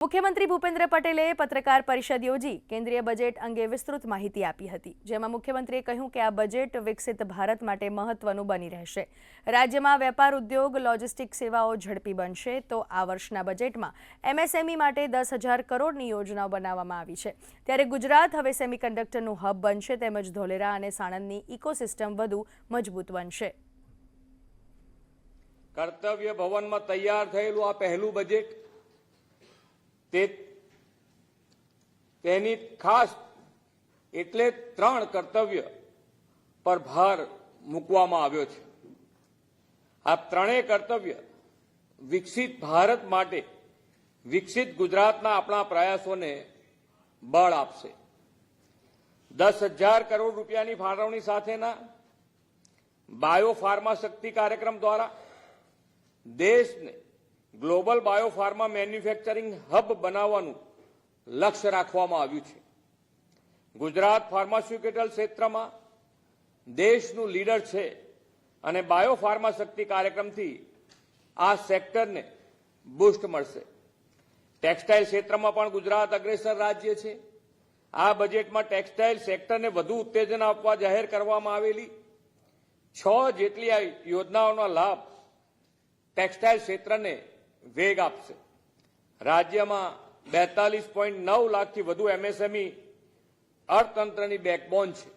મુખ્યમંત્રી ભૂપેન્દ્ર પટેલે પત્રકાર પરિષદ યોજી કેન્દ્રીય બજેટ અંગે વિસ્તૃત માહિતી આપી હતી, જેમાં મુખ્યમંત્રીએ કહ્યું કે આ બજેટ વિકસિત ભારત માટે મહત્વનું બની રહેશે। રાજ્યમાં વેપાર ઉદ્યોગ લોજિસ્ટિક સેવાઓ ઝડપી બનશે તો આ વર્ષના બજેટમાં એમએસએમઈ માટે 10,000 કરોડની યોજનાઓ બનાવવામાં આવી છે। ત્યારે ગુજરાત હવે સેમિકન્ડક્ટરનું હબ બનશે તેમજ ધોલેરા અને સાણંદની ઇકોસિસ્ટમ વધુ મજબૂત બનશે। કર્તવ્ય ભવનમાં તૈયાર થયેલું આ પહેલું બજેટ તેની ખાસ એટલે 3 કર્તવ્ય પર ભાર મૂકવામાં આવ્યો છે। આ ત્રણેય કર્તવ્ય વિકસિત ભારત માટે વિકસિત ગુજરાતના આપણા પ્રયાસોને બળ આપશે। 10,000 કરોડ રૂપિયાની ફાળવણી સાથેના બાયોફાર્મા શક્તિ કાર્યક્રમ દ્વારા દેશને ગ્લોબલ બાયોફાર્મા મેન્યુફેક્ચરિંગ હબ બનાવવાનું લક્ષ્ય રાખવામાં આવ્યું છે। ગુજરાત ફાર્માસ્યુટિકલ ક્ષેત્રમાં દેશનું લીડર છે અને બાયોફાર્મા શક્તિ કાર્યક્રમથી આ સેક્ટરને બૂસ્ટ મળશે। ટેક્સટાઇલ ક્ષેત્રમાં પણ ગુજરાત અગ્રેસર રાજ્ય છે। આ બજેટમાં ટેક્સટાઇલ સેક્ટરને વધુ ઉત્તેજન આપવા જાહેર કરવામાં આવેલી 6 જેટલી યોજનાઓનો લાભ ટેક્સટાઇલ ક્ષેત્રને વેગ આપશે। રાજ્યમાં 42.9 લાખથી વધુ એમએસએમઈ અર્થતંત્રની બેકબોન છે।